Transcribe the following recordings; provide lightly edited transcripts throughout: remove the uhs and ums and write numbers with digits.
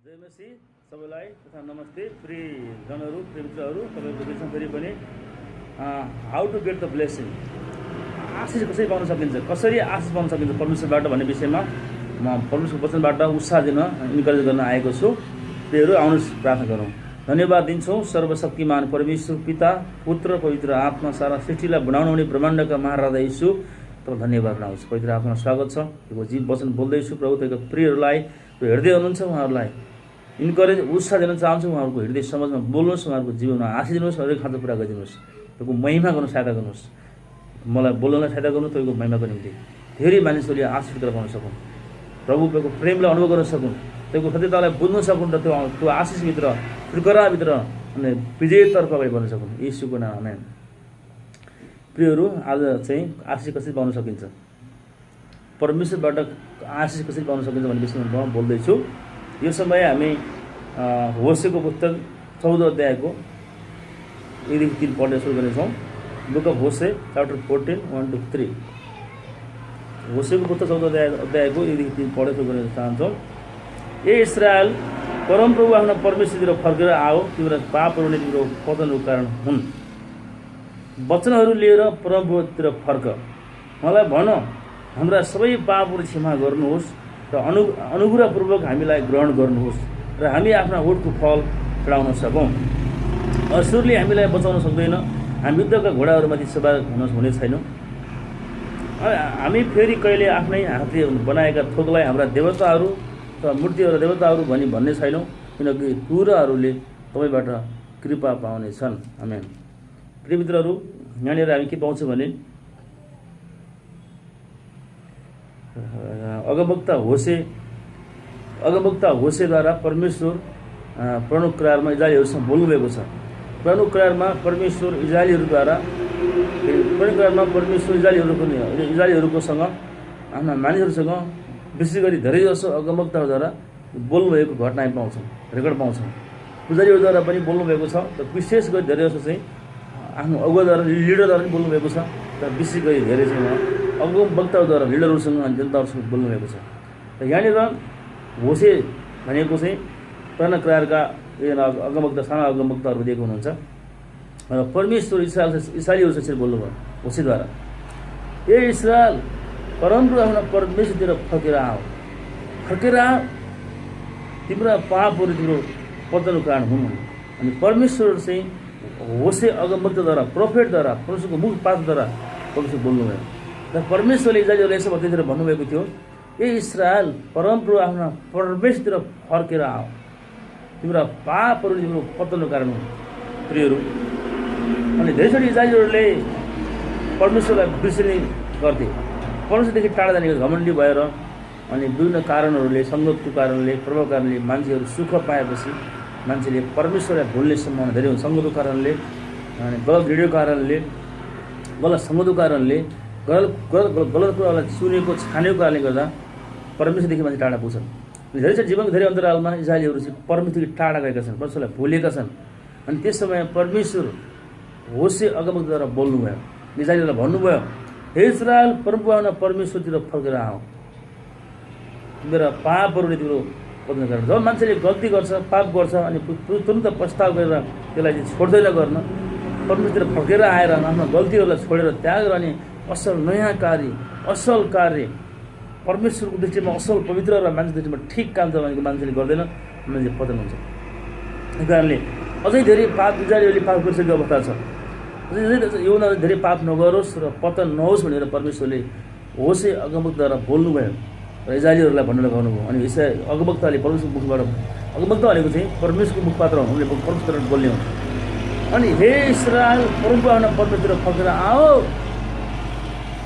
जय मसी सबैलाई तथा नमस्ते प्रिय जनहरू प्रिय मित्रहरू तपाईँको बिचमा फेरि पनि how to get the blessing आशिष कसरी पाउन सकिन्छ कसरी आशिष पाउन सकिन्छ परमेश्वरबाट भन्ने विषयमा म परमेश्वरको वचनबाट उत्साह दिन इन्करेज गर्न आएको छु। प्रियहरू आउनुहोस् प्रार्थना गरौँ। धन्यवाद दिन्छौँ सर्वशक्तिमान परमेश्वर पिता पुत्र पवित्र आत्मा सारा सृष्टिलाई बनाउन हुने ब्रह्माण्डका महाराजा यीशु तपाईँ धन्यवाद लाउँछ। पवित्र आत्मा स्वागत छ। त्यो जीव वचन बोल्दैछु प्रभु तपाईँको प्रियहरूलाई हृदय हुनुहुन्छ उहाँहरूलाई इन्करेज उत्साह दिन चाहन्छु। उहाँहरूको हृदय समाजमा बोल्नुहोस्, उहाँहरूको जीवनमा आशिष दिनुहोस्, हरेक खाँचो पुरा गरिदिनुहोस्। तपाईँको महिमा गर्नु सहायता गर्नुहोस्, मलाई बोल्नलाई सहायता गर्नु तपाईँको महिमाको निम्ति धेरै मानिसहरूले आशिष पाउन सकुन्, प्रभु तपाईँको प्रेमलाई अनुभव गर्न सकुन्, तपाईँको सत्यतालाई बुझ्न सकुन् र त्यो आशिषभित्र फुर्कराभित्र अनि विजयतर्फ अगाडि बढ्न सकुन् यीशुको नाममा। प्रियहरू आज चाहिँ आशिष कसरी पाउन सकिन्छ, परमेश्वरबाट आशिष कसरी पाउन सकिन्छ भन्ने विषयमा म बोल्दैछु। यो समय हामी होसेको पुस्तक 14 अध्यायको 1-3 पढ्ने सुरु गर्नेछौँ। बुक अफ होसे च्याप्टर 14 1-3। होसेको पुस्तक 14 अध्यायको 1-3 पढ्ने सुरु गर्न चाहन्छौँ। ए इस्राएल, परमप्रभु आफ्नो परमेश्वरतिर फर्केर आओ, तिम्रो पापहरू नै तिम्रो पतनको कारण हुन्। वचनहरू लिएर परमप्रभुतिर फर्क, मलाई भन, हाम्रा सबै पापहरू क्षमा गर्नुहोस् र अनुग्रहपूर्वक हामीलाई ग्रहण गर्नुहोस् र हामी आफ्ना ओठको फल चढाउन सकौँ। असुरले हामीलाई बचाउन सक्दैन, हामी युद्धका घोडाहरूमाथि सवार हुने छैनौँ। हामी फेरि कहिले आफ्नै हातले बनाएका थोकलाई हाम्रा देवताहरू अथवा मूर्तिहरू देवताहरू भन्ने छैनौँ, किनकि पुराहरूले तपाईँबाट कृपा पाउनेछन्। आमेन। प्रिय मित्रहरू, यहाँनिर हामी के पाउँछौँ भने अगमवक्ता होसेद्वारा परमेश्वर प्रमुख करारमा इजरायलीहरूसँग बोल्नुभएको छ। प्रमुख करारमा परमेश्वर इजरायलीहरूकोसँग आफ्ना मानिसहरूसँग विशेष गरी धेरै जसो अगमवक्ताहरूद्वारा बोल्नुभएको घटना पाउँछौँ, रेकर्ड पाउँछौँ। पुजारीहरूद्वारा पनि बोल्नुभएको छ र विशेष गरी धेरै जसो चाहिँ आफ्नो अगुवाद्वारा लिडरद्वारा पनि बोल्नुभएको छ र विशेष गरी धेरै चाहिँ अगमवक्ताहरूद्वारा लिडरहरूसँग अनि जनताहरूसँग बोल्नुभएको छ। र यहाँनिर होसे भनेको चाहिँ पुराना करारका अगमवक्ता साना अगमवक्ताहरू दिएको हुनुहुन्छ र परमेश्वर इस्राएलीहरूसँग यसरी बोल्नुभयो होसेद्वारा। ए इस्राएल, परमप्रभु आफ्नो परमेश्वरतिर फर्केर आऊ, तिम्रा पापहरू तिम्रो पतनको कारण हुन्। अनि परमेश्वर चाहिँ होसे अगमवक्ताद्वारा प्रोफेटद्वारा परमेश्वरको मुख पात्रद्वारा परमेश्वर बोल्नुभयो र परमेश्वरले इजरायलीहरूलाई यसो भन्दैतिर भन्नुभएको थियो, ए इस्राएल, परमप्रभु आफ्ना परमेश्वरतिर फर्केर आऊ, तिम्रा पापहरू तिम्रो पतनको कारण हुन्। प्रियहरू, अनि धेरैचोटि इजरायलीहरूले परमेश्वरलाई बिर्सिने गर्थे, परमेश्वरदेखि टाढा जाने घमण्डी भएर अनि विभिन्न कारणहरूले सङ्गतको कारणले प्रभाव कारणले मान्छेहरू सुख पाएपछि मान्छेले परमेश्वरलाई भुल्ने सम्भावना धेरै हुन्छ। सङ्गतको कारणले अनि गलत रेडियो कारणले गलत सङ्गतको कारणले गलत कुरालाई सुनेको छानेको कारणले गर्दा परमेश्वरदेखि मान्छे टाढा पुग्छन्। धेरै जीवनको धेरै अन्तरालमा इजरायलीहरू चाहिँ परमेश्वरदेखि टाढा गएका छन्, परमेश्वरलाई भुलेका छन्। अनि त्यस समय परमेश्वर होसे अगमवक्ताद्वारा बोल्नुभयो, इजरायलीलाई भन्नुभयो, हे इस्राएल, परमप्रभु परमेश्वरतिर फर्केर आऊ, तिम्रो पापहरूले तिम्रो पतनको कारण। जब मान्छेले गल्ती गर्छ, पाप गर्छ अनि तुरन्त पस्ताव गरेर त्यसलाई चाहिँ छोड्दैन गर्न, परमेश्वरतिर फर्केर आएर आफ्नो गल्तीहरूलाई छोडेर त्याग गर्ने असल नयाँ कार्य, असल कार्य परमेश्वरको दृष्टिमा असल पवित्र र मान्छेको दृष्टिमा ठिक काम छ भनेको मान्छेले गर्दैन, मान्छे पतन हुन्छ। त्यही कारणले अझै धेरै पाप इजरायलीहरूले पाप गरिसकेको अवस्था छ। यो धेरै पाप नगरोस् र पतन नहोस् भनेर परमेश्वरले होसे अगमवक्ताद्वारा बोल्नुभयो र इजरायलीहरूलाई भन्न लगाउनुभयो। अनि अगमवक्ताले परमेश्वरको मुखबाट, अगमवक्ता भनेको चाहिँ परमेश्वरको मुखपात्र हुन्, उनले परमेश्वरबाट बोल्ने हुन्। अनि हे इस्राएल, परमप्रभु आफ्नो परमेश्वरतिर फर्केर आओ,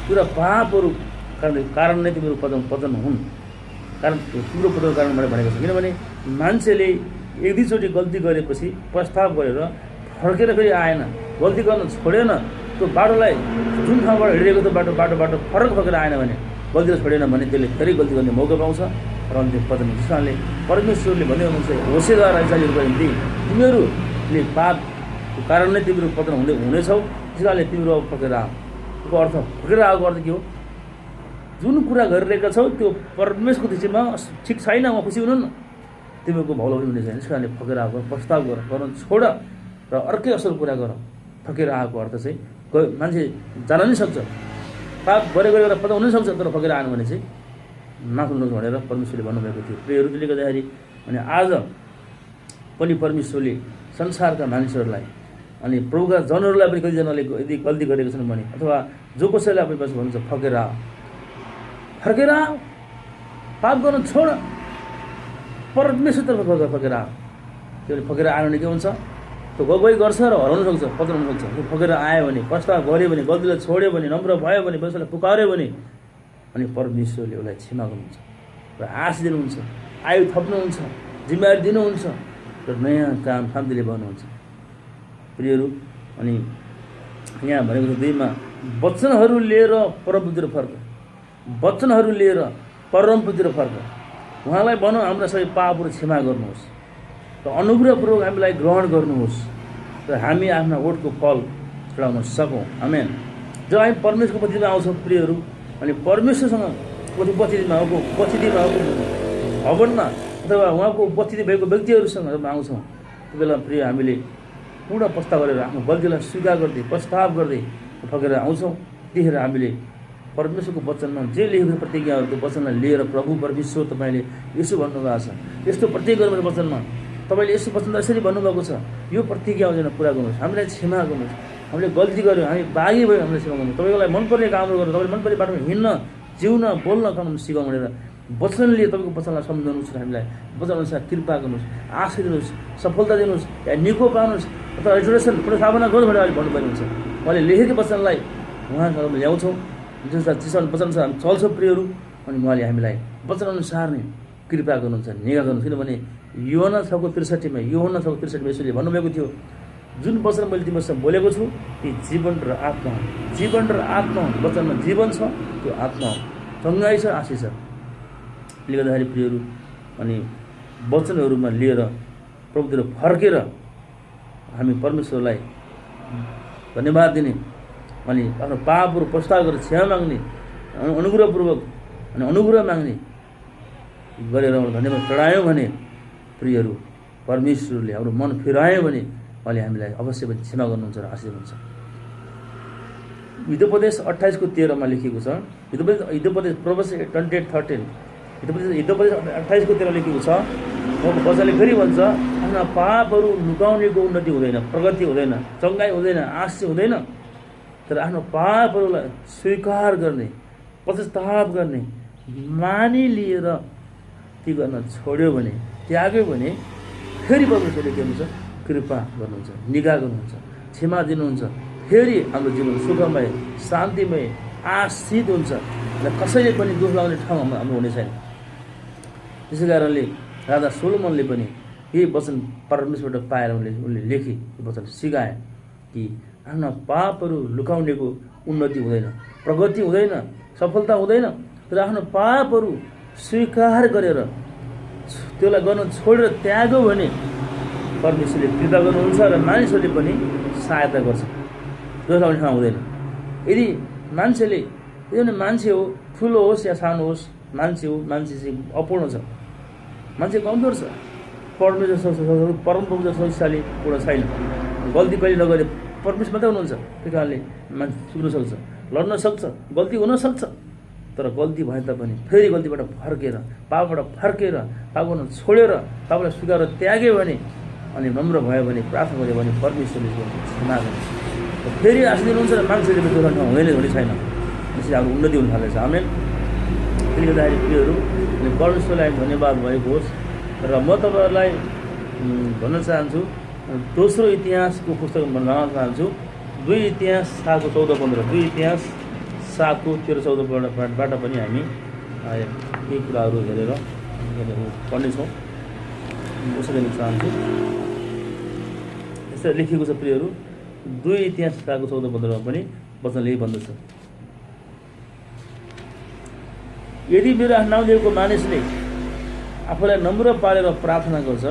तिम्रो पापहरू कारण नै तिम्रो पतन हुन्। कारण तिम्रो पतनको कारण मैले भनेको छु, किनभने मान्छेले 1-2 चोटि गल्ती गरेपछि प्रस्ताव गरेर फर्केर फेरि आएन, गल्ती गर्न छोडेन, त्यो बाटोलाई जुन ठाउँबाट हिँडेको त्यो बाटोबाट फर्केर आएन भने, गल्ती छोडेन भने त्यसले फेरि गल्ती गर्ने मौका पाउँछ र अन्तिम पतन हुन्छ। त्यस कारणले परमेश्वरले भन्दै हुनुहुन्छ होसेद्वारा इजरायलीहरूको निम्ति, तिमीहरूले पापको कारण नै तिम्रो पतन हुनेछौ, त्यस कारणले तिम्रो फर्केर आऊ। त्यसको अर्थ फर्केर आएको अर्थ के हो? जुन कुरा गरिरहेका छौ त्यो परमेश्वरको दृष्टिमा ठिक छैन, उहाँ खुसी हुनुहुन्न, तिमीहरूको भलो पनि हुने छैन। त्यस कारणले फकेर आएको प्रस्ताव गर्न छोड र अर्कै असल कुरा गर। फकेर आएको अर्थ चाहिँ मान्छे जान नै सक्छ, पाप गरेर पता हुनै सक्छ, तर फकेर आएन भने चाहिँ नखुल्नुहोस् भनेर परमेश्वरले भन्नुभएको थियो। प्रियहरू, त्यसले गर्दाखेरि अनि आज पनि परमेश्वरले संसारका मानिसहरूलाई अनि प्रभुका जनहरूलाई पनि कतिजनाले यदि गल्ती गरेको छन् भने अथवा जो कसैलाई पनि बस भन्छ फकेर आ, फर्केर आ, पाप गर्न छोड, परमेश्वरतर्फ फकेर आ। त्यो फकेर आयो भने के हुन्छ, त्यो गई गर्छ र हराउन सक्छ, पत्राउन सक्छ। त्यो फकेर आयो भने, प्रस्ताव गऱ्यो भने, गल्तीलाई छोड्यो भने, नम्र भयो भने, परमेश्वरलाई पुकार्यो भने अनि परमेश्वरले उसलाई क्षमा गर्नुहुन्छ र आश दिनुहुन्छ, आयु थप्नुहुन्छ, जिम्मेवारी दिनुहुन्छ र नयाँ काम शान्तिले गर्नुहुन्छ। प्रियहरू, अनि यहाँ भनेको छ 2 मा वचनहरू लिएर परमप्रभुतिर फर्क, वचनहरू लिएर परमप्रभुतिर फर्क। उहाँलाई भनौँ हाम्रा सबै पापहरू क्षमा गर्नुहोस् र अनुग्रहपूर्वक हामीलाई ग्रहण गर्नुहोस् र हामी आफ्ना ओठको फल चढाउन सकौँ। आमेन। जब हामी परमेश्वरको पछिमा आउँछौँ प्रियहरू, अनि परमेश्वरसँग पछिमा भवनमा अथवा उहाँको उपस्थिति भएको व्यक्तिहरूसँग जब आउँछौँ त्यो बेला प्रिय हामीले पूर्ण प्रस्ताव गरेर आफ्नो गल्तीलाई स्वीकार गर्दै प्रस्ताव गर्दै फकेर आउँछौँ। त्यतिखेर हामीले परमेश्वरको वचनमा जे लेखेको प्रतिज्ञाहरू त्यो वचनलाई लिएर प्रभु परमेश्वर तपाईँले यसो भन्नुभएको छ, यस्तो प्रतिज्ञा गर्नु वचनमा तपाईँले यसो वचन यसरी भन्नुभएको छ, यो प्रतिज्ञा हुँदैन पुरा गर्नुहोस्, हामीलाई क्षमा गर्नुहोस्, हामीले गल्ती गऱ्यौँ, हामी बाघी भयौँ, हामीले क्षमा गर्नुहोस्, तपाईँलाई मनपर्ने कामहरू गर्नु, तपाईँले मनपर्ने बाटोमा हिँड्न, जिउन, बोल्न काम सिकाउँ भनेर वचनले तपाईँको वचनलाई सम्झाउनुहोस् र हामीलाई वचनअनुसार कृपा गर्नुहोस्, आशीष दिनुहोस्, सफलता दिनुहोस्, या निको पाउनुहोस् अथवा रेजोल्युसन पुनर्स्थापना गर्नु भनेर अहिले भन्नुपर्ने हुन्छ। उहाँले लेखेको वचनलाई उहाँसँग ल्याउँछौँ, जुन वचनअनुसार हामी चल्छौँ प्रियहरू, अनि उहाँले हामीलाई वचनअनुसार नै कृपा गर्नुहुन्छ, निगा गर्नुहुन्छ। किनभने योहन्ना 6:63 यसोले भन्नुभएको थियो, जुन वचन मैले तिमीसँग बोलेको छु ती जीवन र आत्मा हो, जीवन र आत्मा हो, वचनमा जीवन छ, त्यो आत्मा हो, चङ्गाइ छ, आशिष छ। त्यसले गर्दाखेरि प्रियहरू, अनि वचनहरूमा लिएर प्रभुतिर फर्केर हामी परमेश्वरलाई धन्यवाद दिने अनि आफ्नो पापहरू प्रस्ताव गरेर क्षमा माग्ने, अनुग्रहपूर्वक अनि अनुग्रह माग्ने गरेर धन्यवाद चढायौँ भने प्रियहरू, परमेश्वरले हाम्रो मन फिरायो भने उहाँले हामीलाई अवश्य पनि क्षमा गर्नुहुन्छ र आशीष हुन्छ। हितोपदेश 28:13 लेखिएको छ, हितोपदेश प्रोभर्ब्स 28:13, हितोपदेश 28:13 लेखिएको छ। उहाँको वचनले फेरि भन्छ, आफ्ना पापहरू लुकाउनेको उन्नति हुँदैन, प्रगति हुँदैन, चङ्गाइ हुँदैन, आशिष हुँदैन, तर आफ्नो पापहरूलाई स्वीकार गर्ने, पश्चाताप गर्ने, मानिलिएर ती गर्न छोड्यो भने, त्याग्यो भने फेरि परमेश्वरले के हुन्छ, कृपा गर्नुहुन्छ, निगा गर्नुहुन्छ, क्षमा दिनुहुन्छ, फेरि हाम्रो जीवन सुखमय, शान्तिमय, आशिष हुन्छ र कसैले पनि दुःख लाग्ने ठाउँ हाम्रो हुने छैन। त्यसै कारणले राजा सोलोमनले पनि यही वचन परमेश्वरबाट पाएर उनले लेखे, यो वचन सिकाए कि आफ्ना पापहरू लुकाउनेको उन्नति हुँदैन, प्रगति हुँदैन, सफलता हुँदैन, तर आफ्नो पापहरू स्वीकार गरेर त्यसलाई गर्न छोडेर त्याग्यो भने परमेश्वरले कृपा गर्नुहुन्छ र मानिसहरूले पनि सहायता गर्छ, दोष लाग्ने ठाउँ हुँदैन। यदि मान्छेले मान्छे हो, ठुलो होस् या सानो होस्, मान्छे हो, मान्छे चाहिँ अपूर्ण छ, मान्छे कमजोर छ, परमेश्वर परमप्रभु शक्तिशाली पूर्ण छैन, गल्ती कहिले नगरे परमेश्वर मात्रै हुनुहुन्छ। त्यही कारणले मान्छे सुक्न सक्छ, लड्न सक्छ, गल्ती हुनसक्छ, तर गल्ती भए तापनि फेरि गल्तीबाट फर्केर, पापबाट फर्केर, पाप गर्न छोडेर, पापलाई स्वीकार त्याग्यो भने अनि नम्र भयो भने, प्रार्थना गर्यो भने परमेश्वरले क्षमा गर्छ, फेरि आशिष दिनुहुन्छ र मान्छेले पनि दोष हुँदैन हुने छैन। त्यसरी हाम्रो उन्नति हुन थालेछ। आमेन। त्यसले गर्दाखेरि प्रियहरू, अनि परमेश्वरलाई धन्यवाद भएको होस् र म तपाईँहरूलाई भन्न चाहन्छु, दोस्रो इतिहासको पुस्तक भन्न चाहन्छु, 2 इतिहास 7:14-15, 2 इतिहास 7:13-14बाट पनि हामी यी कुराहरू हेरेर पढ्नेछौँ। उसरी लेख्न चाहन्छु, यसरी लेखिएको छ प्रियहरू, 2 इतिहास 7:14-15मा पनि वचनले यही भन्दछ, यदि मेरो नाउँ लिएको मानिसले आफूलाई नम्र पारेर प्रार्थना गर्छ,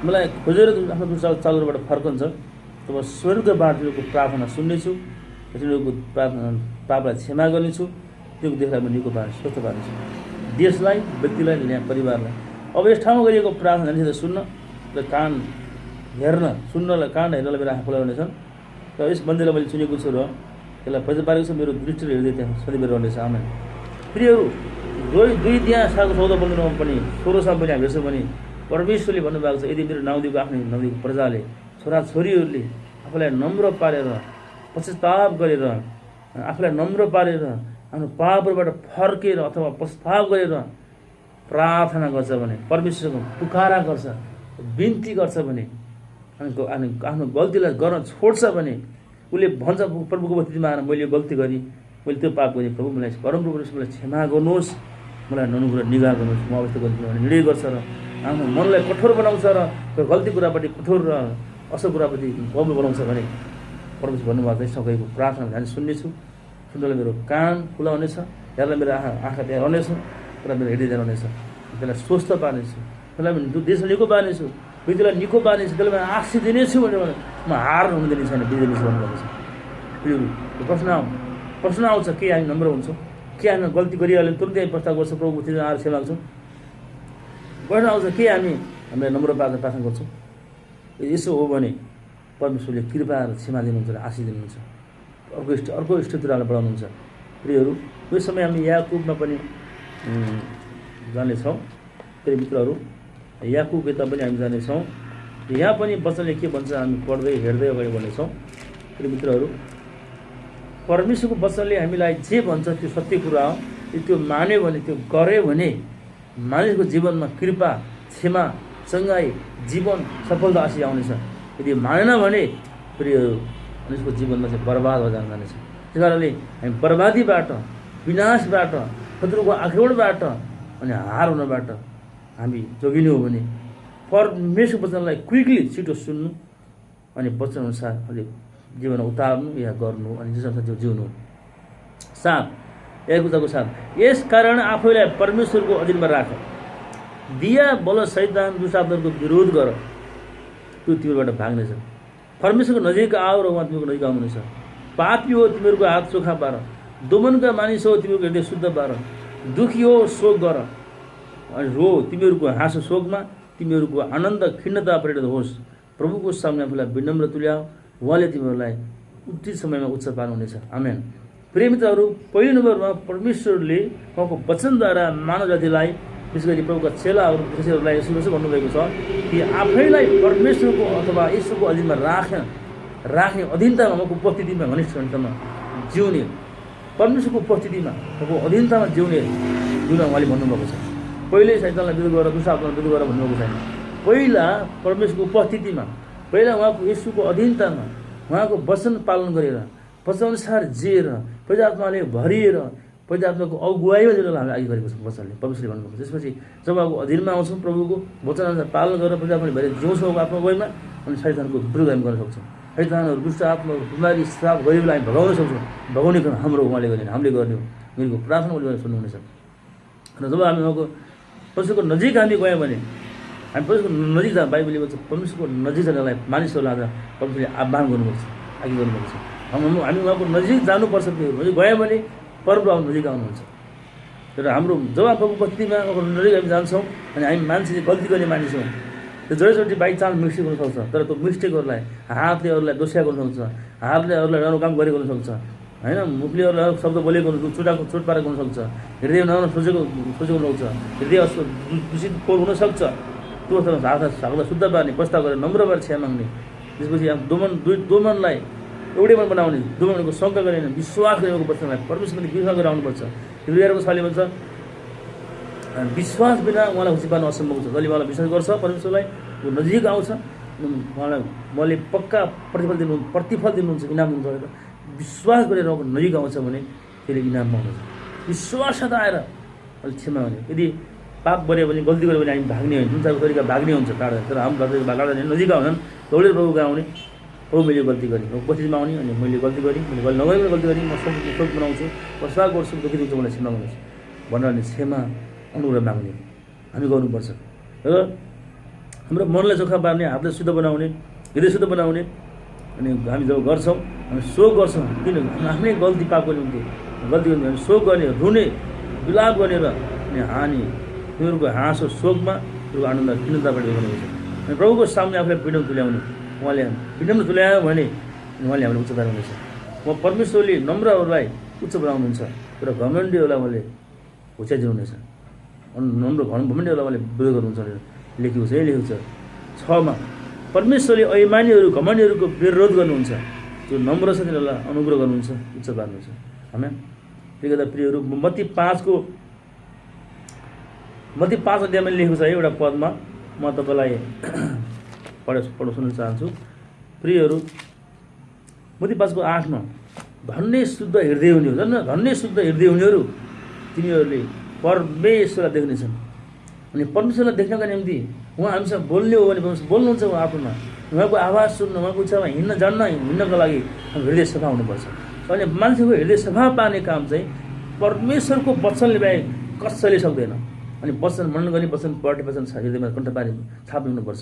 मलाई खोजेर आफ्नो चालबाट फर्कन्छ, तब स्वर्गबाट तिनीहरूको प्रार्थना सुन्नेछु, तिनीहरूको पापलाई क्षमा गर्नेछु, त्यो देशलाई म निको पार्ने, स्वस्थ पार्नेछु, देशलाई, व्यक्तिलाई, यहाँ परिवारलाई अब यस ठाउँमा गरिएको प्रार्थना जानिन्छ सुन्न र कान हेर्न सुन्नलाई कान हेर्नलाई मेरो आँखा खुला हुनेछन् र यस मन्दिरलाई मैले चुनेको छु र त्यसलाई प्रचार पारेको छु मेरो दृष्टि र हृदय त्यहाँ सधैँ मेरो रहनेछ आमेन। प्रियहरू 2 त्यहाँ 14 पनि 16 पनि हामी हेर्छौँ भने परमेश्वरले भन्नुभएको छ यदि मेरो नाउँदीको आफ्नै नाउँदीको प्रजाले छोराछोरीहरूले आफूलाई नम्र पारेर पश्चाताप गरेर आफूलाई नम्र पारेर आफ्नो पापबाट फर्केर अथवा पश्चाताप गरेर प्रार्थना गर्छ भने परमेश्वरको पुकारा गर्छ बिन्ती गर्छ भने आफ्नो गल्तीलाई गर्न छोड्छ भने उसले भन्छ प्रभुको बस्तीमा आएर मैले यो गल्ती गरेँ मैले त्यो पाप गरेँ प्रभु मलाई परमप्रभुले मलाई क्षमा गर्नुहोस् मलाई ननुग्रह निगाह गर्नुहोस् म अवस्था गर्छु भने निर्णय गर्छ र आफ्नो मनलाई कठोर बनाउँछ र गल्ती कुरापट्टि कठोर र असल कुरापट्टि बमलो बनाउँछ भने परमेश्वर भन्नुभएको छ गएको प्रार्थना ध्यान सुन्नेछु सुन्नलाई मेरो कान खुला हुनेछ हेर्नलाई मेरो आँखा त्यहाँ रहनेछ र मेरो हृदय त्यहाँ रहनेछ त्यसलाई स्वस्थ पार्नेछु त्यसलाई देशलाई निको पार्नेछु विधिलाई निको पार्नेछु त्यसलाई म आशी दिनेछु भनेर म हार हुनु दिने छैन दिनेछु भन्नुभएको छ। यो प्रश्न आउँछ के हामी नम्र हुन्छौँ के हामी गल्ती गरिहाल्यो तुरन्तै हामी प्रस्ताव गर्छौँ प्रभु तिनीहरू आएर सेवा माग्छौँ प्रश्न आउँछ के हामीलाई नम्र पारेर प्रार्थना गर्छौँ यसो हो भने परमेश्वरले कृपा र क्षमा दिनुहुन्छ र आशी दिनुहुन्छ अर्को स्थितिलाई बढाउनुहुन्छ। प्रियहरू यो समय हामी याकुबमा पनि जानेछौँ प्रिय मित्रहरू याकुब किताब पनि हामी जानेछौँ यहाँ पनि वचनले के भन्छ हामी पढ्दै हेर्दै अगाडि बढ्नेछौँ। प्रिय मित्रहरू परमेश्वरको वचनले हामीलाई जे भन्छ त्यो सत्य कुरा हो त्यो मान्यो भने त्यो गर्यो भने मानिसको जीवनमा कृपा क्षमा चङ्गाई जीवन सफलता आशी आउनेछ। यदि मानेन भने प्रियहरू मानिसको जीवनमा चाहिँ बर्बाद भएर जानेछ। त्यस कारणले हामी बर्बादीबाट विनाशबाट शत्रुको आक्रमणबाट अनि हार हुनबाट हामी जोगिनु हो भने परमेश्वरको वचनलाई क्विकली छिटो सुन्नु अनि वचनअनुसार अलि जीवनमा उतार्नु या गर्नु अनि जसअनुसार जिउनु। 7 कुराको साथ यस कारण आफैलाई परमेश्वरको अधीनमा राख दिया बल शैतान दुष्टात्माको विरोध गर त्यो तिमीबाट भाग्नेछ। परमेश्वरको नजिक आऊ र उहाँ तिमीको नजिक आउनेछ। पापी हो तिमीहरूको हात चोखा पार दोमनका मानिस हो तिमीहरूको हृदय शुद्ध पार दुखी हो शोक गर अनि रो तिमीहरूको हाँसो शोकमा तिमीहरूको आनन्द खिन्नता परिणत होस्। प्रभुको सामने आफूलाई विनम्र तुल्याऊ उहाँले तिमीहरूलाई उचित समयमा उच्च पार्नुहुनेछ। आमेन। प्रिय मित्रहरू पहिलो नम्बरमा परमेश्वरले उहाँको वचनद्वारा मानव जातिलाई विशेष गरी प्रभुका चेलाहरू विशेषहरूलाई यसो भन्नुभएको छ कि आफैलाई परमेश्वरको अथवा ईश्वरको अधीनमा राख्ने अधीनतामा उहाँको उपस्थितिमा घनिष्ठतामा जिउने परमेश्वरको उपस्थितिमा उहाँको अधीनतामा जिउन उहाँले भन्नुभएको छ। पहिले शैतानलाई विरोध गरेर दुष्टात्मालाई विरोध गरेर भन्नुभएको छैन। पहिला परमेश्वरको उपस्थितिमा पहिला उहाँको यीशुको अधीनतामा उहाँको वचन पालन गरेर वचनअनुसार जिएर पवित्र आत्माले भरिएर पवित्र आत्माको अगुवाईमा जुन हामीले अघि गरेको छ वचनले परमेश्वरले भन्नुभएको छ। त्यसपछि जब अब अधीनमा आउँछौँ प्रभुको वचनअनुसार पालन गरेर पवित्र आत्माले भरेर जिउँछौँ आफ्नो अगुवाईमा अनि शैतानको विरोध हामी गर्न सक्छौँ। शैतानहरू दुष्ट आत्माहरू बिमारी श्राप गरिबलाई हामी भगाउन सक्छौँ। भगाउने काम हाम्रो उहाँले गर्ने हामीले गर्ने हो। मेरो प्रार्थना उहाँले सुन्नुहुनेछ। र जब हामी उहाँको परमेश्वरको नजिक हामी गयौँ भने हामी परमेश्वरको नजिक जाँदा बाइबलले भन्छ परमेश्वरको नजिक जानलाई मानिसहरूलाई आज परमेश्वरले आह्वान गर्नुपर्छ अघि गर्नुपर्छ। हामी उहाँको नजिक जानुपर्छ। नजिक गयौँ भने परमप्रभु नजिक आउनुहुन्छ। तर हाम्रो जब प्रभुको उपस्थितिमा नजिक हामी जान्छौँ अनि हामी मान्छेले गल्ती गर्ने मानिस हौँ। त्यो जहिलेचोटि बाई चान्स मिस्टेक हुनसक्छ तर त्यो मिस्टेकहरूलाई हातले अरूलाई दोस्या गर्नु सक्छ हातले अरूलाई राम्रो काम गरेको हुनसक्छ होइन मुखले अरूलाई शब्द बोलेको चोट पारेको हुनसक्छ हृदय नराम्रो सोचेको हुनसक्छ हृदय दूषित हुनसक्छ। त्यो हातलाई शुद्ध पार्ने प्रस्ताव गरेर नम्र भएर क्षमा माग्ने त्यसपछि दोमनलाई एउटै मन बनाउने दोमनको शङ्का गरेन विश्वास गरेको वचनलाई परमेश्वरले विश्वास गरेर आउनुपर्छ। हृदयको साले भन्छ विश्वास बिना उहाँलाई खुसी पार्नु असम्भव छ। जसले उहाँलाई विश्वास गर्छ परमेश्वरलाई नजिक आउँछ उहाँले पक्का प्रतिफल दिनुहुन्छ इनाम दिनुहुन्छ भनेर विश्वास गरेर नजिक आउँछ भने त्यसले इनाम पाउनुहुन्छ। विश्वास साथ आएर अलिक क्षमा हुने यदि पाप गऱ्यो भने गल्ती गऱ्यो भने हामी भाग्ने होइन जुन चाहिँ तरिका भाग्ने हुन्छ टाढा तर हाम्रो टाढा नजिक आउँछन् दौडेर प्रभुको आउने प्रभु मैले गल्ती गरेँ उपस्थितिमा आउने अनि मैले गल्ती गरेँ मैले नगरेर गल्ती गरेँ म शोक बनाउँछु प्रस्ताव गर्छु दुःखी दुःख मलाई क्षमा गर्नुहोस् भनेर क्षमा अनुग्रह माग्ने हामी गर्नुपर्छ। र हाम्रो मनलाई चोखा पार्ने हातलाई शुद्ध बनाउने हृदय शुद्ध बनाउने अनि हामी जब गर्छौँ हामी शोक गर्छौँ किन आफ्नै गल्ती पाप गर्ने हुन्थ्यो गल्ती गर्ने हामी शोक गर्ने रुने विलाप गरेर अनि तिमीहरूको हाँसो शोकमा प्रभु आनन्द विनम्रताबाट गर्नुहुन्छ अनि प्रभुको सामने आफूलाई विनम्र तुल्याउनु उहाँले विनम्र तुल्यायो भने उहाँले हामीलाई उच्चता हुनेछ उहाँ परमेश्वरले नम्रहरूलाई उच्च बनाउनुहुन्छ तर घमण्डीहरूलाई उहाँले हुच्याइदिनुहुनेछ अनि नम्र घमण्डीहरूलाई उहाँले विरोध गर्नुहुन्छ भनेर लेखेको छ यही लेखेको छ 6 मा परमेश्वरले अभिमानीहरू घमण्डीहरूको विरोध गर्नुहुन्छ जो नम्र छ तिनीहरूलाई अनुग्रह गर्नुहुन्छ उच्च पार्नुहुन्छ आमेन। त्यसले गर्दा प्रियहरू मत्ती 5 अध्यायमा लेखेको छ एउटा पदमा म तपाईँलाई पढ्न सुन्न चाहन्छु। प्रियहरू मत्ती 5 को 8 मा धन्य शुद्ध हृदय हुने हो जन धन्य शुद्ध हृदय हुनेहरू तिनीहरूले परमेश्वरलाई देख्नेछन्। अनि परमेश्वरलाई देख्नका निम्ति उहाँ हामीसँग बोल्ने हो भने बोल्नुहुन्छ उहाँ आफूमा उहाँको आवाज सुन्न उहाँको इच्छामा हिँड्नको लागि हृदय सफा हुनुपर्छ। अनि मान्छेको हृदय सफा पार्ने काम चाहिँ परमेश्वरको वचनले बाहेक कसैले सक्दैन। अनि वचन मनन गर्ने वचन पढ्ने वचन हृदयमा कण्ठ पारी छाप्ने हुनुपर्छ।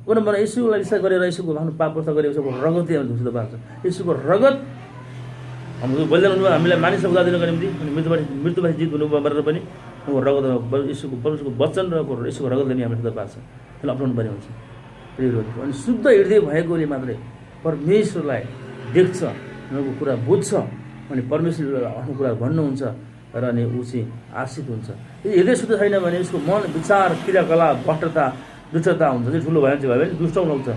उनीबाट यीशुलाई विश्वास गरेर यीशुको आफ्नो पाप प्रथा गरेर यीशुको रगतले हामी शुद्ध पार्छ। यीशुको रगत हाम्रो बलिदान हुनुभयो हामीलाई मानिसको उद्धार दिनको निम्ति अनि मृत्युबाट जित हुनुभयो भनेर पनि रगत यीशुको परमेश्वरको वचन र यीशुको रगतले नै हामीलाई शुद्ध पार्छ। त्यसलाई अप्नाउनु पर्ने हुन्छ प्रियहरू। अनि शुद्ध हृदय भएकोले मात्रै परमेश्वरलाई देख्छ उहाँको कुरा बुझ्छ अनि परमेश्वरले आफ्नो कुरा भन्नुहुन्छ र अनि ऊ चाहिँ आशित हुन्छ। यदि हृदय शुद्ध छैन भने उसको मन विचार क्रियाकलाप भ्रष्टता दुष्टता हुन्छ। त्यो ठुलो भयो भने दुष्ट हुनुहुन्छ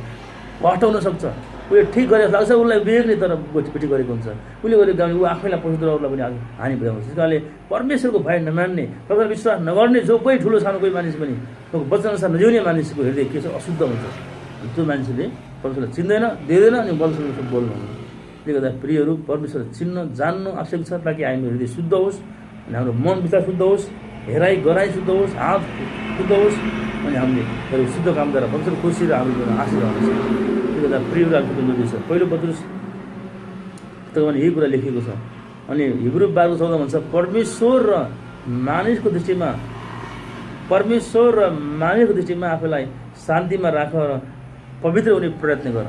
भट्टाउन सक्छ। उसले ठिक गरेर लाग्छ उसलाई विवेक नै तर पिटी गरेको हुन्छ। उसले गरेको काम ऊ आफैलाई पवित्र अरूलाई पनि हानि पुर्याउँछ। त्यस कारणले परमेश्वरको भय नमान्ने प्रभुलाई विश्वास नगर्ने जो कोही ठुलो सानो कोही मानिस पनि वचन अनुसार नजिउने मानिसको हृदय के छ अशुद्ध हुन्छ। त्यो मान्छेले परमेश्वरलाई चिन्दैन दिँदैन अनि परमेश्वरले बोल्नुहुन्न। त्यसले गर्दा प्रियहरू परमेश्वरलाई चिन्न जान्नु आवश्यक छ ताकि हाम्रो हृदय शुद्ध होस् अनि हाम्रो मन विचार शुद्ध होस् हेराइ गराइ शुद्ध होस् हात शुद्ध होस् अनि हामीले शुद्ध कामद्वारा परमेश्वर खुसी र हाम्रो जीवनमा आशीर्वाद हुनेछ। त्यसले गर्दा प्रियहरू नजिक छ पहिलो पत्रुस पुस्तकमा यही कुरा लेखिएको छ। अनि हिब्रू 12:14 भन्छ परमेश्वर र मानिसको दृष्टिमा आफूलाई शान्तिमा राख र पवित्र हुने प्रयत्न गर।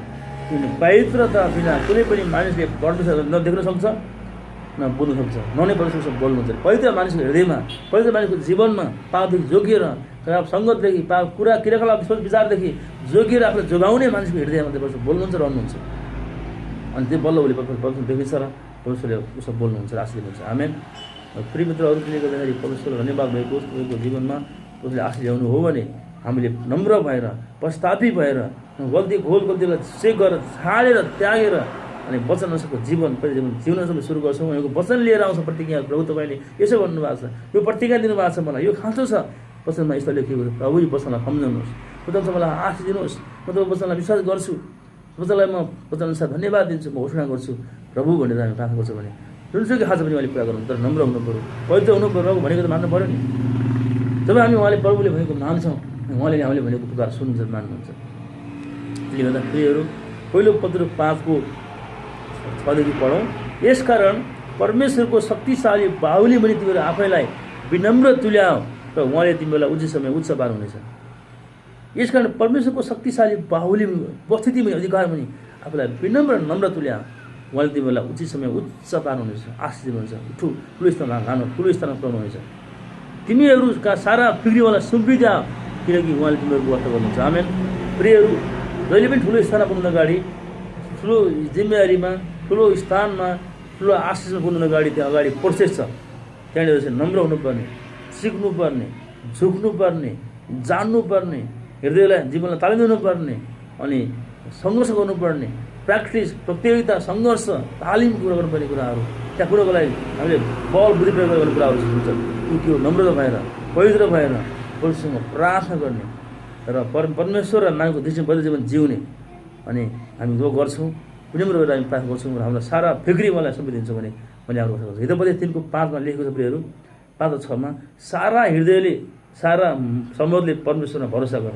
किनभने पवित्रता बिना कुनै पनि मानिसले परमेश्वर नदेख्न सक्छ न बोल्न सक्छ न नै परमेश्वरसँग बोल्नुहुन्छ। पवित्र मानिसको हृदयमा पवित्र मानिसको जीवनमा पापदेखि जोगिएर खराब सङ्गतदेखि पाप कुरा क्रियाकलाप विचारदेखि जोगिएर आफूलाई जोगाउने मानिसको हृदयमा परमेश्वर बोल्नुहुन्छ रहनुहुन्छ। अनि त्यो बल्ल उसले परमेश्वर देखिन्छ र परमेश्वरले उसो बोल्नुहुन्छ र आशीष दिनुहुन्छ। आमेन। प्रिय मित्रहरू त्यसले गर्दाखेरि परमेश्वरलाई धन्यवाद भएको उसको जीवनमा उसले आशीष ल्याउनु हो भने हामीले नम्र भएर पश्चातापी भएर गल्तीलाई चेक गरेर छाडेर त्यागेर अनि वचन अनुसारको जीवन जिउनसम्म सुरु गर्छौँ। उहाँको वचन लिएर आउँछ प्रतिज्ञा। प्रभु तपाईँले यसो भन्नुभएको छ यो प्रतिज्ञा दिनुभएको छ मलाई यो खाँचो छ वचनमा यस्तो लेखिएको छ। प्रभु यो वचनलाई सम्झाउनुहोस् वचन चाहिँ मलाई आशीष दिनुहोस् म त वचनलाई विश्वास गर्छु वचनलाई म वचन अनुसार धन्यवाद दिन्छु म घोषणा गर्छु प्रभु भनेर हामी प्रार्थना गर्छौँ भने जुनसुकै खाँचो पनि उहाँले पुरा गर्नु तर नम्र हुनु पऱ्यो पवित्र हुनु पऱ्यो भनेको त मान्नु पऱ्यो नि। जब हामी उहाँले प्रभुले भनेको मान्छौँ उहाँले हामीले भनेको पुकार सुन्नुहुन्छ मान्नुहुन्छ। त्यसले गर्दा प्रियहरू पहिलो पत्रुस 5:6 पढौँ। यसकारण परमेश्वरको शक्तिशाली बाहुली पनि तिमीहरू आफैलाई विनम्र तुल्याऊ र उहाँले तिमीहरूलाई उचित समय उच्च पार्नुहुनेछ। यसकारण परमेश्वरको शक्तिशाली बाहुली उपस्थितिमा अधिकार पनि आफूलाई विनम्र नम्र तुल्याऊ उहाँले तिमीहरूलाई उचित समय उच्च पार्नुहुनेछ आशीष दिनुहुन्छ ठुलो स्थानमा पुर्याउनुहुनेछ। तिमीहरूका सारा फिक्रीवाला सुम्पिदिया किनकि उहाँले तिमीहरूको वास्ता गर्नुहुन्छ। आमेन। प्रियहरू जहिले पनि ठुलो स्थानमा पुग्नु अगाडि ठुलो जिम्मेवारीमा ठुलो स्थानमा ठुलो आशिषमा पुग्नु अगाडि त्यहाँ अगाडि प्रोसेस छ। त्यहाँनिर चाहिँ नम्र हुनुपर्ने सिक्नुपर्ने झुक्नुपर्ने जान्नुपर्ने हृदयलाई जीवनलाई तालिम दिनुपर्ने अनि सङ्घर्ष गर्नुपर्ने प्र्याक्टिस प्रतियोगिता सङ्घर्ष तालिम कुरा गर्नुपर्ने कुराहरू त्यहाँ कुरोको लागि हामीले बल बुद्धि प्रयोग गर्ने कुराहरू हुन्छ। त्यो नम्रता भएर पवित्र भएर परमेश्वरसँग प्रार्थना गर्ने र परमेश्वर र मानिसको दृष्टिमा बदल जीवन जिउने अनि हामी जो गर्छौँ विनम्र गरेर हामी प्रार्थना गर्छौँ र हामीलाई सारा फिक्री मलाई सम्झिदिन्छौँ भने मैले हाम्रो गर्छु। हितोपदेश 3:5 लेखेको छ प्रियहरू 5:6 सारा हृदयले सारा सम्बोधले परमेश्वरमा भरोसा गर।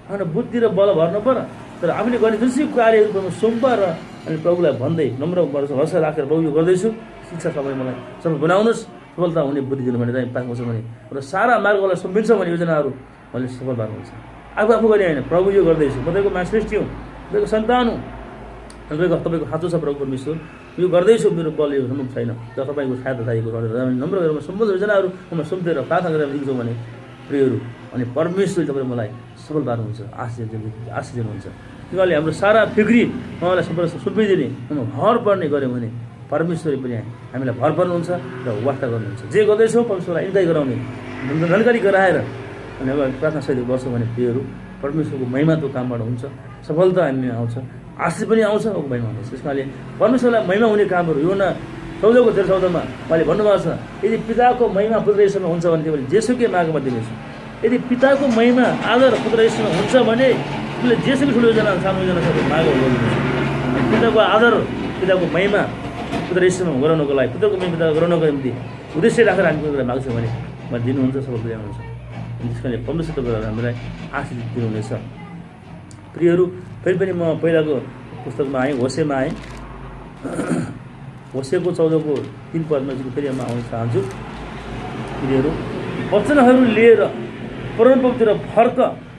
होइन बुद्धि र बल भर्नु पर्छ तर हामीले गर्ने जुनसुकै कार्यहरू सुम्प र अनि प्रभुलाई भन्दै नम्र भरोसा राखेर प्रभु यो गर्दैछु शिक्षा सबै मलाई सबै बनाउनुहोस् सफलता हुने बुद्धि दिनु भने चाहिँ पाएको छ भने र सारा मार्गलाई सुम्पिन्छ भने योजनाहरू मैले सफल पार्नुहुन्छ। आफू गर्ने होइन प्रभु यो गर्दैछु म तपाईँको सृष्टि हुँ तपाईँको सन्तान हुँ तपाईँको खाँचो छ प्रभु परमेश्वर यो गर्दैछु मेरो बल यो सम्भव छैन तर तपाईँको सहायता चाहिएको नम्र गरेर सम्बन्ध योजनाहरू म सुम्पेर प्रार्थना गरेर दिन्छौँ भने प्रियहरू अनि परमेश्वरले तपाईँले मलाई सफल पार्नुहुन्छ, आशिष दिनुहुन्छ। किनभने हाम्रो सारा फिक्री उहाँलाई सुम्पिदिने भर पर्ने गऱ्यौँ भने परमेश्वरले पनि हामीलाई भर पर्नुहुन्छ र वास्ता गर्नुहुन्छ। जे गर्दैछौँ परमेश्वरलाई इन्काई गराउने, जानकारी गराएर अनि अब प्रार्थना सहित गर्छौँ भने प्रियहरू परमेश्वरको महिमाको कामबाट हुन्छ, सफलता हामीमा आउँछ, आशिष पनि आउँछ, अब महिमा आउँछ। त्यस कारणले परमेश्वरलाई महिमा हुने कामहरू यो 14:13 उहाँले भन्नुभएको छ, यदि पिताको महिमा पुत्र येशूमा हुन्छ भने तिमीले जेसुकै मागमा दिनेछु। यदि पिताको महिमा आदर पुत्र येशूमा हुन्छ भने तिमीले जेसुकै ठुलो योजना सानो योजना सबै मागहरू गर्नुहुन्छ। पिताको आदर, पिताको महिमा पुत्र येशूमा गराउनको लागि, पुत्रको महिमा पिता गराउनको निम्ति उद्देश्य राखेर हामी कुनै कुरा माग्छौँ भने उहाँ दिनुहुन्छ, सबै पुर्याउनुहुन्छ। त्यस कारणले परमेश्वर तपाईँहरू हामीलाई आशिष दिनुहुनेछ। प्रियहरू फेरि पनि म पहिलाको पुस्तकमा आएँ, होसेमा आएँ। होसेको 14:3 फेरि म आउन चाहन्छु। प्रियहरू वचनहरू लिएर परमप्रभुतिर फर्क,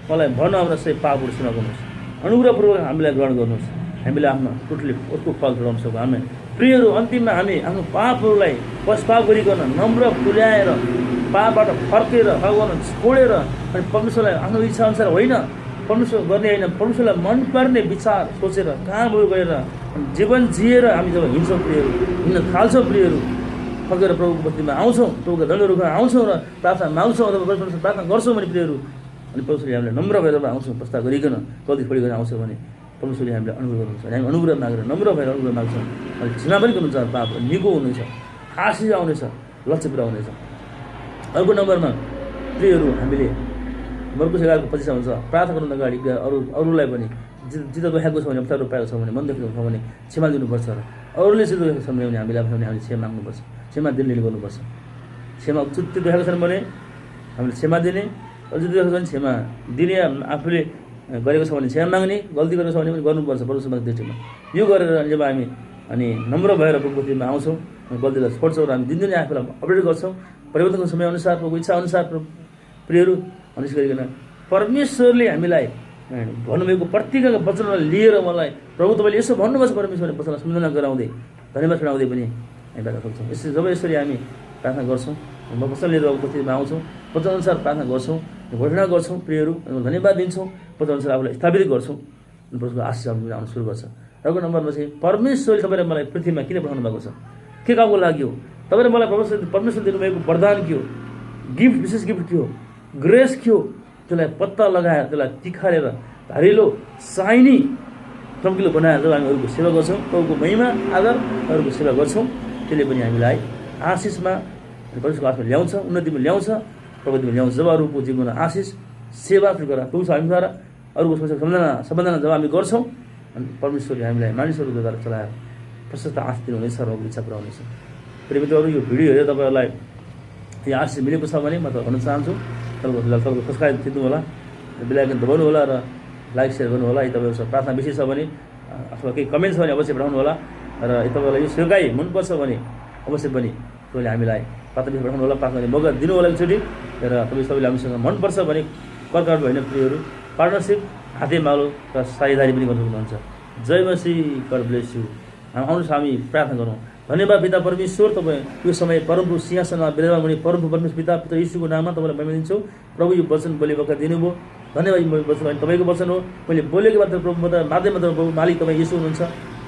मलाई भन्न अवश्य पापहरू सुनाउनुहोस्, अनुग्रहपूर्वक हामीलाई ग्रहण गर्नुहोस्, हामीले आफ्नो टोटली उसको फल चढाउन सक्छौँ। हामी प्रियहरू अन्तिममा हामी आफ्नो पापहरूलाई पछताव गरिकन नम्र पुर्याएर पापबाट फर्केर भगवान् छोडेर अनि परमेश्वरलाई आफ्नो इच्छा अनुसार होइन, परमेश्वर गर्ने होइन, परमेश्वरलाई मनपर्ने विचार सोचेर कहाँबाट गएर जीवन जिएर हामी जब हिँड्छौँ प्रियहरू, हिँड्न थाल्छौँ प्रियहरू, फर्केर प्रभुको बस्तीमा आउँछौँ, प्रभुको दण्डहरूमा आउँछौँ र प्रार्थना माग्छौँ अथवा परमेश्वर प्रार्थना गर्छौँ भने प्रियहरू अनि परमेश्वरले हामीलाई नम्र भएर जब आउँछौँ, प्रस्ताव गरिकन गल्ती छोडिकन आउँछौँ भने परमेश्वरले हामीलाई अनुग्रह गर्नुहुन्छ। हामी अनुग्रह मागेर नम्र भएर अनुग्रह माग्छौँ, अनि क्षमा पनि गर्नुहुन्छ, पाप निको हुनेछ, आशिष आउनेछ, लक्ष्य पुरा हुनेछ। अर्को नम्बरमा प्रियहरू हामीले मर्कुस 11:25 हुन्छ, प्रार्थना गर्नु अगाडि अरूलाई पनि जित गएको छ भने, अप्ठ्यारो पाएको छ भने, मन देखेको छ भने क्षमा दिनुपर्छ र अरूले जित गएको छ भने हामीले क्षमा माग्नुपर्छ, क्षमा दिने गर्नुपर्छ। क्षमा उचित देखेको छन् भने हामीले क्षमा दिने, अझै देखेको छ भने क्षमा दिने, आफूले गरेको छ भने क्षमा माग्ने, गल्ती गरेको छ भने पनि गर्नुपर्छ परमेश्वरको दृष्टिमा। यो गरेर जब हामी अनि नम्र भएर प्रभुमा आउँछौँ, गल्तीलाई छोड्छौँ र हामी दिनदिनै आफूलाई अपडेट गर्छौँ परिवर्तनको समयअनुसार, प्रभुको इच्छाअनुसार प्रियहरू। अनि यस गरिकन परमेश्वरले हामीलाई भन्नुभएको प्रतिज्ञाको वचनलाई लिएर मलाई प्रभु तपाईँले यसो भन्नुभएको छ, परमेश्वरले वचनलाई सम्झना गराउँदै धन्यवाद चढाउँदै पनि हामी बाँड्न सक्छौँ। यसरी जब यसरी हामी प्रार्थना गर्छौँ, वचन लिएर उपस्थितिमा आउँछौँ, वचनअनुसार प्रार्थना गर्छौँ, घोषणा गर्छौँ प्रियहरू, धन्यवाद दिन्छौँ, वचनअनुसार आफूलाई स्थापित गर्छौँ, अनि परमेश्वरको आशिष आउनु सुरु गर्छ। अर्को नम्बरमा चाहिँ परमेश्वरले तपाईँले मलाई पृथ्वीमा किन पठाउनु भएको छ, के कामको लागि हो, तपाईँले मलाई परमेश्वर दिनुभएको वरदान के हो, गिफ्ट, विशेष गिफ्ट के हो, ग्रेस के हो, त्यसलाई पत्ता लगाएर त्यसलाई तिखारेर धारिलो साइनी चम्किलो बनाएर जब हामी अरूको सेवा गर्छौँ, प्रभुको महिमा आदर अरूको सेवा गर्छौँ, त्यसले पनि हामीलाई आशिषमा परमेश्वरको आशिषमा ल्याउँछ, उन्नतिमा ल्याउँछ, प्रगतिमा ल्याउँछ। जब अरूको जीवनमा आशिष सेवा गरेर पुग्छ हामीद्वारा, अरूको सम्बन्धना जब हामी गर्छौँ अनि परमेश्वरले हामीलाई मानिसहरूद्वारा चलाएर प्रशस्त आशिष दिनुहुनेछ र अरूको इच्छा पुरा हुनेछ। फेरि मित्रहरू यो भिडियो हेरेर तपाईँहरूलाई यो आशिष मिलेको छ भने म त भन्न चाहन्छु, तपाईँको सब्सक्राइब थिच्नु होला, बेलायकन दबाउनु होला र लाइक सेयर गर्नु होला। यदि तपाईँको प्रार्थना बेसी छ भने अथवा केही कमेन्ट छ भने अवश्य पठाउनु होला, र तपाईँलाई यो सेवाई मनपर्छ भने अवश्य पनि तपाईँले हामीलाई प्रार्थना बेसी पठाउनु होला, प्रार्थना मौका दिनु होला एकचोटि। र तपाईँले हामीसँग मनपर्छ भने कर्काट होइन प्रियहरू, पार्टनरसिप हाते मालो र साझेदारी पनि गर्नु सक्नुहुन्छ। जय मसी, गड ब्लेस यु। आउनुहोस् हामी प्रार्थना गरौँ। धन्यवाद पिता परमेश्वर, तपाईँ यो समय परमप्रभु सिंहासनमा विराजमान हुने परमप्रभु परमेश्वर पिता पुत्र यीशुको नाममा तपाईँलाई महिमा दिन्छौँ। प्रभु यो वचन बोले वखत दिनुभयो, धन्यवाद। यो वचन तपाईँको वचन हो, मैले बोलेको मात्र प्रभु माध्यमबाट प्रभु मालिक तपाईँ यीशु हुनुहुन्छ।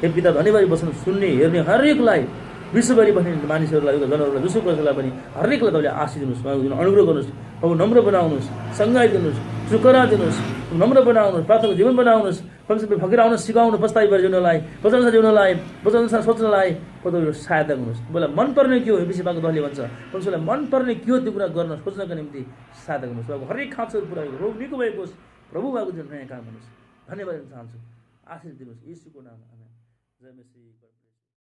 हे पिता धन्यवाद, यो वचन सुन्ने हेर्ने हरेकलाई, विश्वभरि बस्ने मानिसहरूलाई, जनहरूलाई, विश्वकोलाई पनि हरेकलाई तपाईँले आशिष दिनुहोस्, अनुग्रह गर्नुहोस्, प्रभु नम्र बनाउनुहोस्, सङ्गाई दिनुहोस्, शुकरा दिनुहोस्, नम्र बनाउनुहोस्, प्रार्थनाको जीवन बनाउनुहोस्, परमेश्वर फकेर आउन सिकाउनु, पस्ताइ भएर जिउनलाई, वचनअनुसार जिउनलाई, वचनअनुसार सोच्नलाई परमेश्वर सहायता गर्नुहोस्। तपाईँलाई मनपर्ने के हो, बेसी पाएको दहले भन्छ, परमेश्वरलाई मनपर्ने के हो त्यो कुरा गर्न सोच्नका निम्ति सहायता गर्नुहोस्। अब हरेक खाँचोहरू पुरा रोग निको भएको होस्, प्रभु भएको जीवन नयाँ काम गर्नुहोस्। धन्यवाद दिन चाहन्छु, आशिष दिनुहोस् यीशुको नाममा, आमेन। जय मसीह।